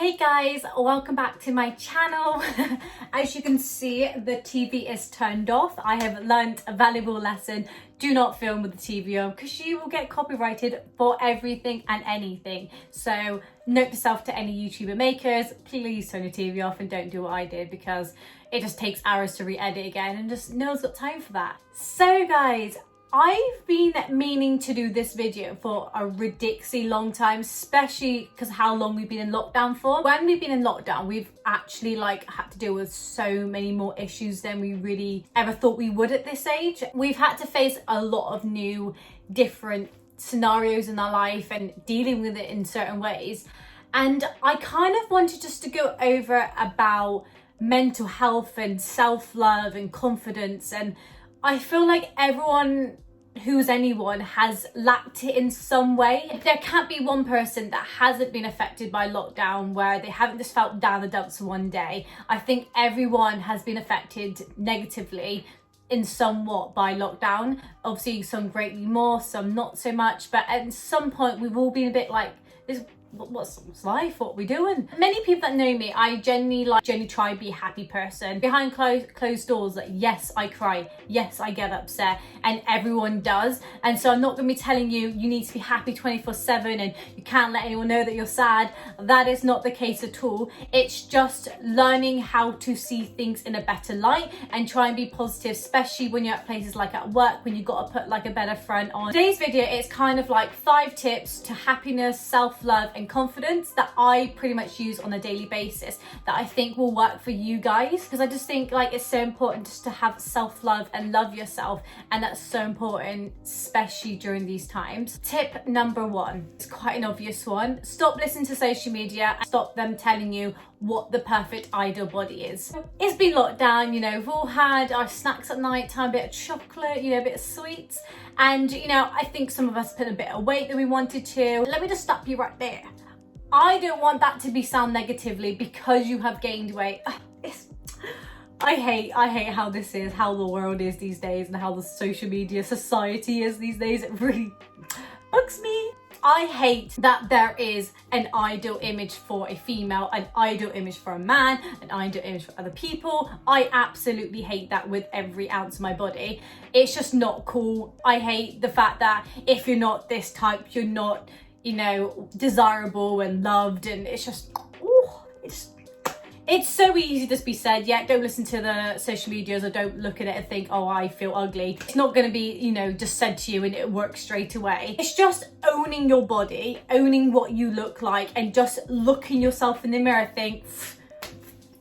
Hey guys, welcome back to my channel. As you can see, the TV is turned off. I have learnt a valuable lesson. Do not film with the TV on because you will get copyrighted for everything and anything. So note to self to any YouTuber makers, please turn your TV off and don't do what I did because it just takes hours to re-edit again and just no one's got time for that. So guys, I've been meaning to do this video for a ridiculously long time, especially because how long we've been in lockdown for. When we've been in lockdown, we've actually had to deal with so many more issues than we really ever thought we would at this age. We've had to face a lot of new, different scenarios in our life and dealing with it in certain ways. And I kind of wanted just to go over about mental health and self-love and confidence, and I feel like everyone who's anyone has lacked it in some way. There can't be one person that hasn't been affected by lockdown where they haven't just felt down the dumps one day. I think everyone has been affected negatively in somewhat by lockdown. Obviously some greatly more, some not so much, but at some point we've all been a bit like, what's life? What are we doing? Many people that know me, I genuinely try to be a happy person. Behind closed doors, like, yes, I cry, yes, I get upset, and everyone does. And so I'm not going to be telling you need to be happy 24/7 and you can't let anyone know that you're sad. That is not the case at all. It's just learning how to see things in a better light and try and be positive, especially when you're at places like at work, when you've got to put like a better front on. Today's video is kind of like 5 tips to happiness, self-love and confidence that I pretty much use on a daily basis that I think will work for you guys, because I just think like it's so important just to have self-love and love yourself, and that's so important especially during these times. Tip number 1, it's quite an obvious one: stop listening to social media and stop them telling you what the perfect ideal body is. It's been locked down, you know, we've all had our snacks at night time, a bit of chocolate, you know, a bit of sweets, and you know, I think some of us put a bit of weight than we wanted to. Let me just stop you right there. I don't want that to be sound negatively because you have gained weight. I hate how this is, how the world is these days, and how the social media society is these days. It really bugs me. I hate that there is an ideal image for a female, an ideal image for a man, an ideal image for other people. I absolutely hate that with every ounce of my body. It's just not cool. I hate the fact that if you're not this type, you're not, you know, desirable and loved, and it's just, it's so easy to just be said, yeah, don't listen to the social medias or don't look at it and think, oh, I feel ugly. It's not going to be, you know, just said to you and it works straight away. It's just owning your body, owning what you look like, and just looking yourself in the mirror and think,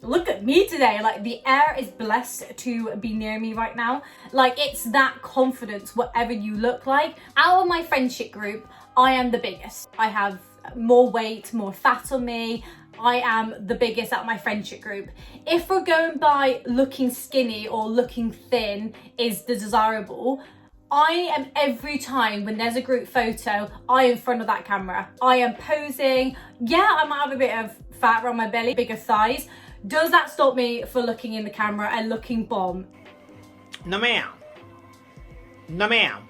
look at me today. Like, the air is blessed to be near me right now. Like, it's that confidence, whatever you look like. Out of my friendship group, I am the biggest. I have more weight, more fat on me. I am the biggest out of my friendship group. If we're going by looking skinny or looking thin is the desirable, I am, every time when there's a group photo, I am in front of that camera. I am posing. Yeah, I might have a bit of fat around my belly, bigger thighs. Does that stop me from looking in the camera and looking bomb? No ma'am. No ma'am.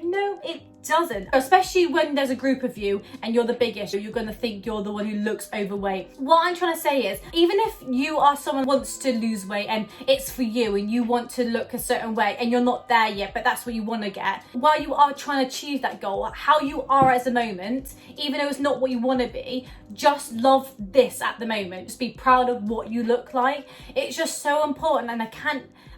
No, it doesn't. Especially when there's a group of you and you're the biggest, you're gonna think you're the one who looks overweight. What I'm trying to say is, even if you are someone who wants to lose weight and it's for you and you want to look a certain way and you're not there yet, but that's what you want to get, while you are trying to achieve that goal, how you are as a moment, even though it's not what you want to be, just love this at the moment. Just be proud of what you look like. It's just so important, and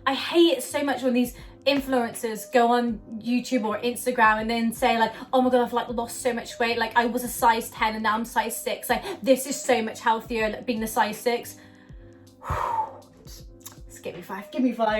I hate it so much when these influencers go on YouTube or Instagram and then say like, oh my god, I've like lost so much weight, like I was a size 10 and now I'm size 6, like this is so much healthier like, being the size 6. Just give me 5.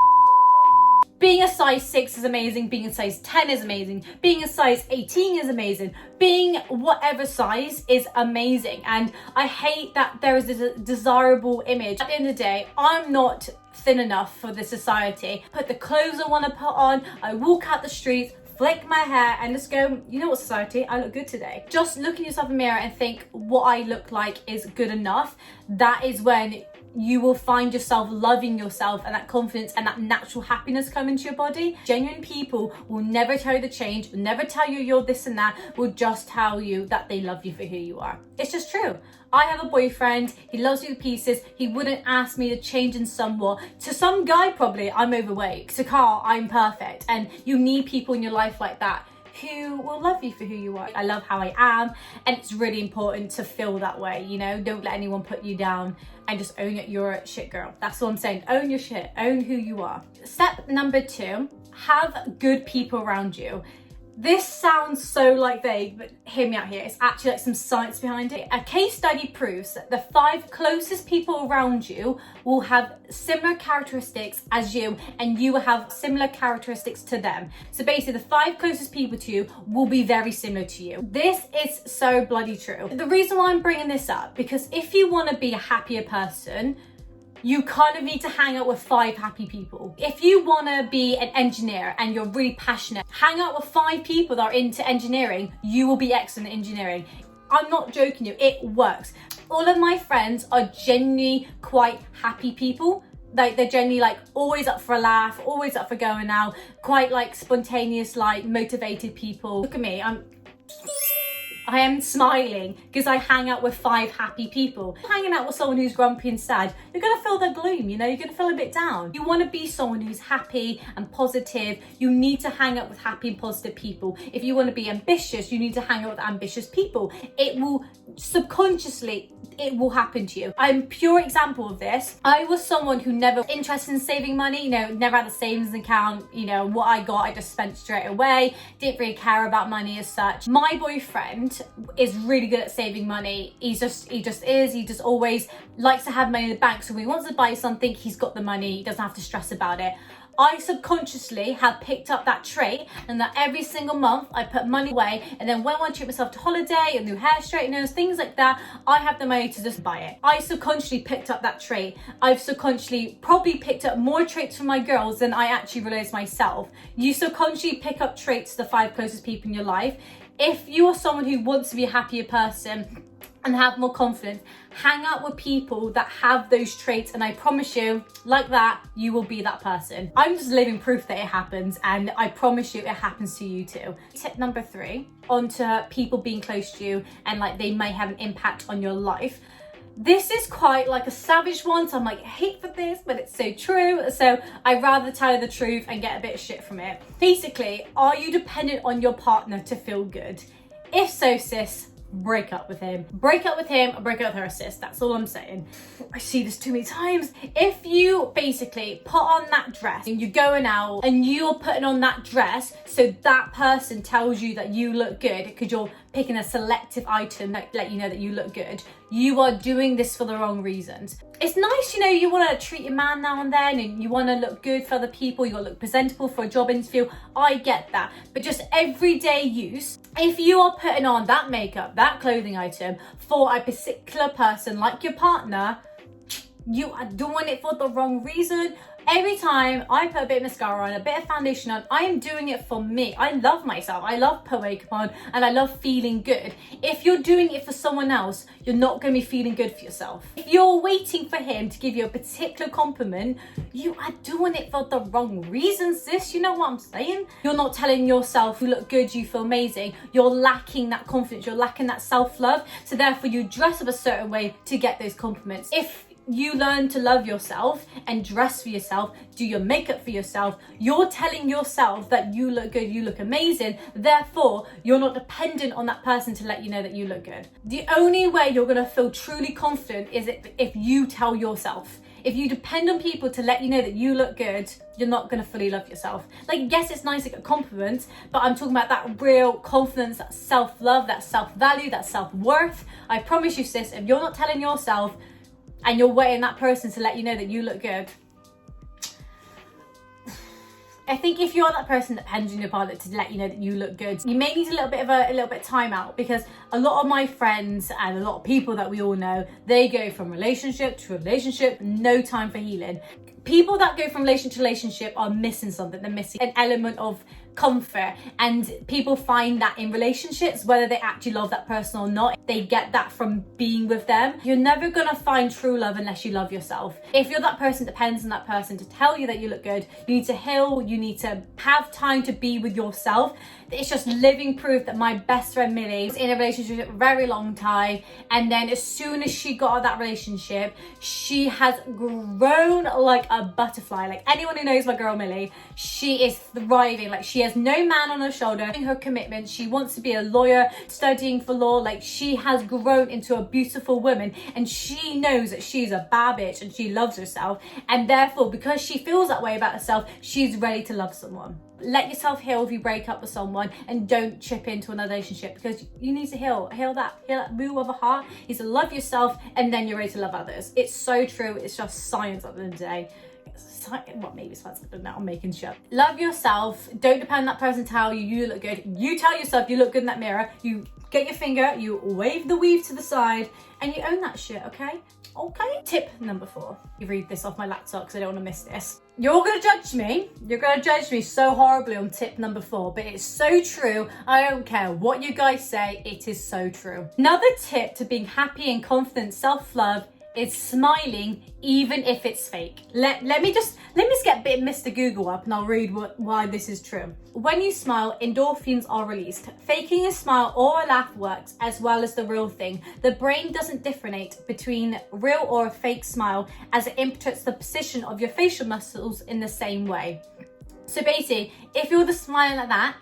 Being a size 6 is amazing, being a size 10 is amazing, being a size 18 is amazing, being whatever size is amazing. And I hate that there is this desirable image. At the end of the day, I'm not thin enough for the society. Put the clothes I want to put on, I walk out the streets, flick my hair and just go, you know what, society, I look good today. Just look in yourself in the mirror and think what I look like is good enough. That is when you will find yourself loving yourself, and that confidence and that natural happiness come into your body. Genuine people will never tell you the change, will never tell you you're this and that, will just tell you that they love you for who you are. It's just true. I have a boyfriend, he loves me to pieces, he wouldn't ask me to change in somewhat. To some guy probably, I'm overweight. To Carl, I'm perfect. And you need people in your life like that who will love you for who you are. I love how I am, and it's really important to feel that way, you know? Don't let anyone put you down, and just own it. You're a shit girl. That's all I'm saying. Own your shit. Own who you are. Step number 2, have good people around you. This sounds so like vague, but hear me out here. It's actually like some science behind it. A case study proves that the 5 closest people around you will have similar characteristics as you, and you will have similar characteristics to them. So basically, the 5 closest people to you will be very similar to you. This is so bloody true. The reason why I'm bringing this up, because if you want to be a happier person, you kind of need to hang out with 5 happy people. If you want to be an engineer and you're really passionate, hang out with 5 people that are into engineering, you will be excellent at engineering. I'm not joking you, it works. All of my friends are genuinely quite happy people. Like, they're generally like always up for a laugh, always up for going out, quite like spontaneous, like motivated people. Look at me, I am smiling because I hang out with 5 happy people. Hanging out with someone who's grumpy and sad, you're gonna feel the gloom, you know, you're gonna feel a bit down. You wanna be someone who's happy and positive. You need to hang out with happy and positive people. If you wanna be ambitious, you need to hang out with ambitious people. It will subconsciously, it will happen to you. I'm a pure example of this. I was someone who never interested in saving money, you know, never had a savings account, you know, what I got, I just spent straight away. Didn't really care about money as such. My boyfriend is really good at saving money. He just always likes to have money in the bank. So when he wants to buy something, he's got the money. He doesn't have to stress about it. I subconsciously have picked up that trait, and that every single month I put money away, and then when I want to treat myself to holiday and new hair straighteners, things like that, I have the money to just buy it. I subconsciously picked up that trait. I've subconsciously probably picked up more traits from my girls than I actually realized myself. You subconsciously pick up traits to the 5 closest people in your life. If you are someone who wants to be a happier person and have more confidence, hang out with people that have those traits, and I promise you, like that, you will be that person. I'm just living proof that it happens, and I promise you it happens to you too. Tip number 3, onto people being close to you and like they may have an impact on your life. This is quite like a savage one, so I'm like, I hate for this, but it's so true. So I'd rather tell you the truth and get a bit of shit from it. Basically, are you dependent on your partner to feel good? If so, sis, break up with him. Break up with him or break up with her, sis. That's all I'm saying. I see this too many times. If you basically put on that dress and you're going out and you're putting on that dress so that person tells you that you look good because you're picking a selective item that let you know that you look good, you are doing this for the wrong reasons. It's nice, you know, you want to treat your man now and then and you want to look good for other people, you want to look presentable for a job interview. I get that. But just everyday use, if you are putting on that makeup, that clothing item for a particular person like your partner, you are doing it for the wrong reason. Every time I put a bit of mascara on, a bit of foundation on, I am doing it for me. I love myself. I love putting makeup on and I love feeling good. If you're doing it for someone else, you're not going to be feeling good for yourself. If you're waiting for him to give you a particular compliment, you are doing it for the wrong reasons, sis. You know what I'm saying? You're not telling yourself you look good, you feel amazing. You're lacking that confidence. You're lacking that self-love. So therefore you dress up a certain way to get those compliments. If you learn to love yourself and dress for yourself, do your makeup for yourself, you're telling yourself that you look good, you look amazing, therefore you're not dependent on that person to let you know that you look good. The only way you're going to feel truly confident is if you tell yourself. If you depend on people to let you know that you look good, you're not going to fully love yourself. Like, yes, it's nice to get compliments, but I'm talking about that real confidence, that self-love, that self-value, that self-worth. I promise you, sis, if you're not telling yourself and you're waiting that person to let you know that you look good, I think if you're that person that depends on your partner to let you know that you look good, you may need a little bit of time out, because a lot of my friends and a lot of people that we all know, they go from relationship to relationship, no time for healing. People that go from relationship to relationship are missing something. They're missing an element of comfort, and people find that in relationships, whether they actually love that person or not, they get that from being with them. You're never gonna find true love unless you love yourself. If you're that person that depends on that person to tell you that you look good, you need to heal, you need to have time to be with yourself. It's just living proof that my best friend Millie was in a relationship for a very long time, and then as soon as she got out of that relationship, she has grown like a butterfly. Like, anyone who knows my girl Millie, she is thriving. Like, she has no man on her shoulder. Her commitment, she wants to be a lawyer, studying for law. Like, she has grown into a beautiful woman, and she knows that she's a bad bitch and she loves herself, and therefore, because she feels that way about herself, she's ready to love someone. Let yourself heal if you break up with someone, and don't chip into another relationship, because you need to heal that wound of a heart. You need to love yourself, and then you're ready to love others. It's so true. It's just science at the end of the day. Well, maybe it's science, I don't know, I'm making shit up. Love yourself. Don't depend on that person to tell you look good. You tell yourself you look good in that mirror. You get your finger, you wave the weave to the side, and you own that shit, okay? Okay. Tip number 4. You read this off my laptop because I don't want to miss this. You're all gonna judge me. You're gonna judge me so horribly on tip number 4, but it's so true. I don't care what you guys say, it is so true. Another tip to being happy and confident self-love is smiling, even if it's fake. Let me just get a bit of Mr. Google up, and I'll read why this is true. When you smile, endorphins are released. Faking a smile or a laugh works as well as the real thing. The brain doesn't differentiate between real or a fake smile, as it interprets the position of your facial muscles in the same way. So basically, if you're the smiling like that,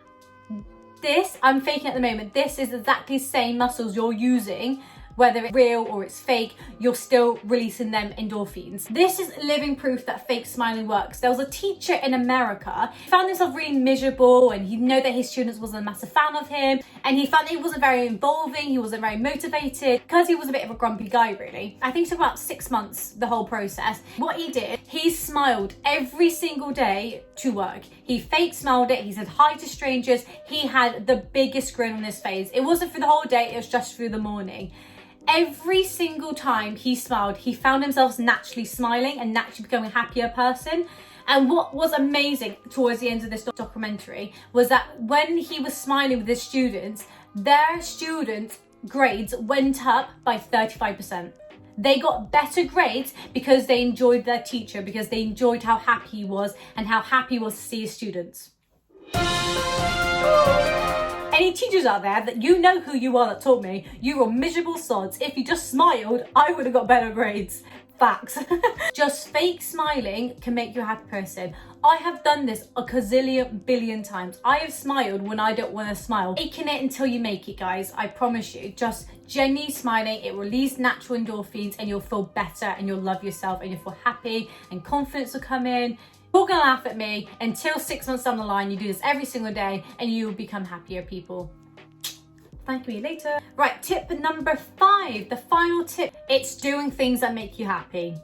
this, I'm faking at the moment, this is exactly the same muscles you're using. Whether it's real or it's fake, you're still releasing them endorphins. This is living proof that fake smiling works. There was a teacher in America, he found himself really miserable, and he knew that his students wasn't a massive fan of him, and he found that he wasn't very involving, he wasn't very motivated, because he was a bit of a grumpy guy, really. I think it took about 6 months, the whole process. What he did, he smiled every single day to work. He fake smiled it, he said hi to strangers, he had the biggest grin on his face. It wasn't for the whole day, it was just through the morning. Every single time he smiled, he found himself naturally smiling and naturally becoming a happier person. And what was amazing towards the end of this documentary was that when he was smiling with his students, their students' grades went up by 35%. They got better grades because they enjoyed their teacher, because they enjoyed how happy he was and how happy he was to see his students. Any teachers out there that you know who you are that told me you were miserable sods, if you just smiled, I would have got better grades. Facts. Just fake smiling can make you a happy person. I have done this a gazillion billion times. I have smiled when I don't want to smile. Faking it until you make it, guys. I promise you. Just genuinely smiling, it releases natural endorphins, and you'll feel better, and you'll love yourself, and you'll feel happy, and confidence will come in. You're gonna laugh at me until 6 months down the line. You do this every single day, and you will become happier people. Thank me later. Right, tip number 5, the final tip. It's doing things that make you happy.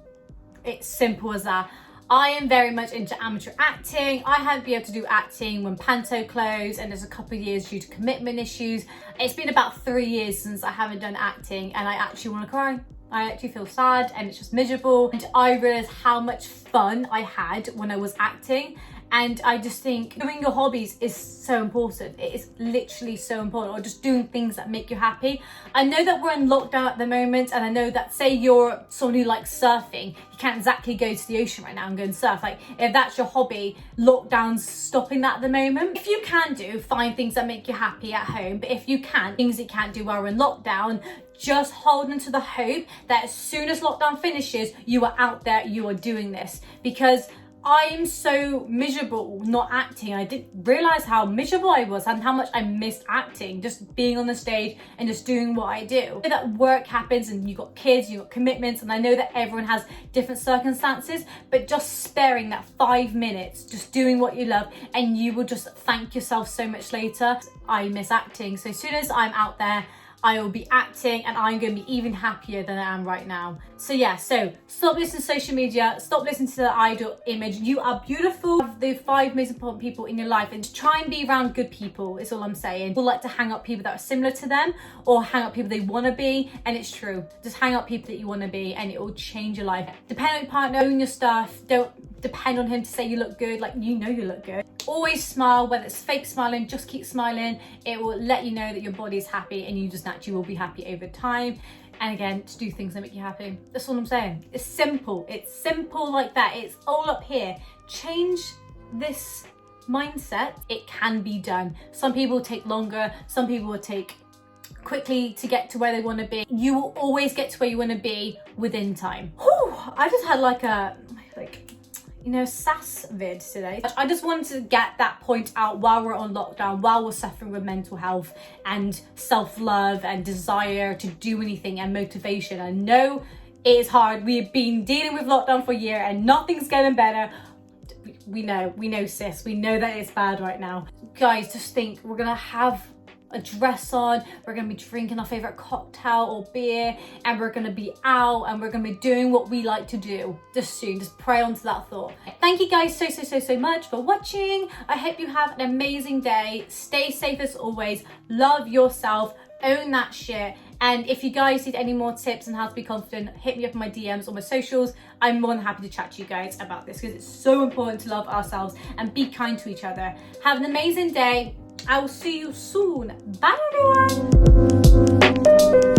It's simple as that. I am very much into amateur acting. I haven't been able to do acting when Panto closed, and there's a couple of years due to commitment issues. It's been about 3 years since I haven't done acting, and I actually want to cry. I actually feel sad, and it's just miserable. And I realised how much fun I had when I was acting. And I just think doing your hobbies is so important. It is literally so important, or just doing things that make you happy. I know that we're in lockdown at the moment, and I know that, say you're someone who likes surfing, you can't exactly go to the ocean right now and go and surf. Like, if that's your hobby, lockdown's stopping that at the moment. If you can do, find things that make you happy at home. But if you can't, things that you can't do while we're in lockdown, just hold on to the hope that as soon as lockdown finishes, you are out there, you are doing this. Because I am so miserable not acting. I didn't realise how miserable I was and how much I missed acting, just being on the stage and just doing what I do. I know that work happens, and you've got kids, you've got commitments, and I know that everyone has different circumstances, but just sparing that 5 minutes, just doing what you love, and you will just thank yourself so much later. I miss acting, so as soon as I'm out there, I will be acting, and I'm going to be even happier than I am right now. So yeah, so stop listening to social media, stop listening to the idol image. You are beautiful. Have the 5 most important people in your life, and try and be around good people is all I'm saying. People like to hang up people that are similar to them, or hang up people they want to be, and it's true. Just hang up people that you want to be, and it will change your life. Depend on your partner, own your stuff. Don't depend on him to say you look good. Like, you know you look good. Always smile, whether it's fake smiling, just keep smiling. It will let you know that your body is happy and you just naturally will be happy over time. And again, to do things that make you happy. That's all I'm saying. It's simple like that. It's all up here. Change this mindset. It can be done. Some people take longer, some people will take quickly to get to where they want to be. You will always get to where you want to be within time. Whew, I just had like a sass vid today. I just wanted to get that point out while we're on lockdown, while we're suffering with mental health and self-love and desire to do anything and motivation. I know it is hard. We've been dealing with lockdown for a year and nothing's getting better. We know sis, we know that it's bad right now. Guys, just think, we're gonna have a dress on, we're gonna be drinking our favorite cocktail or beer, and we're gonna be out and we're gonna be doing what we like to do just soon. Just pray onto that thought. Thank you guys so much for watching. I hope you have an amazing day. Stay safe as always. Love yourself. Own that shit. And if you guys need any more tips on how to be confident, hit me up on my DMs or my socials. I'm more than happy to chat to you guys about this because it's so important to love ourselves and be kind to each other. Have an amazing day. I will see you soon. Bye everyone.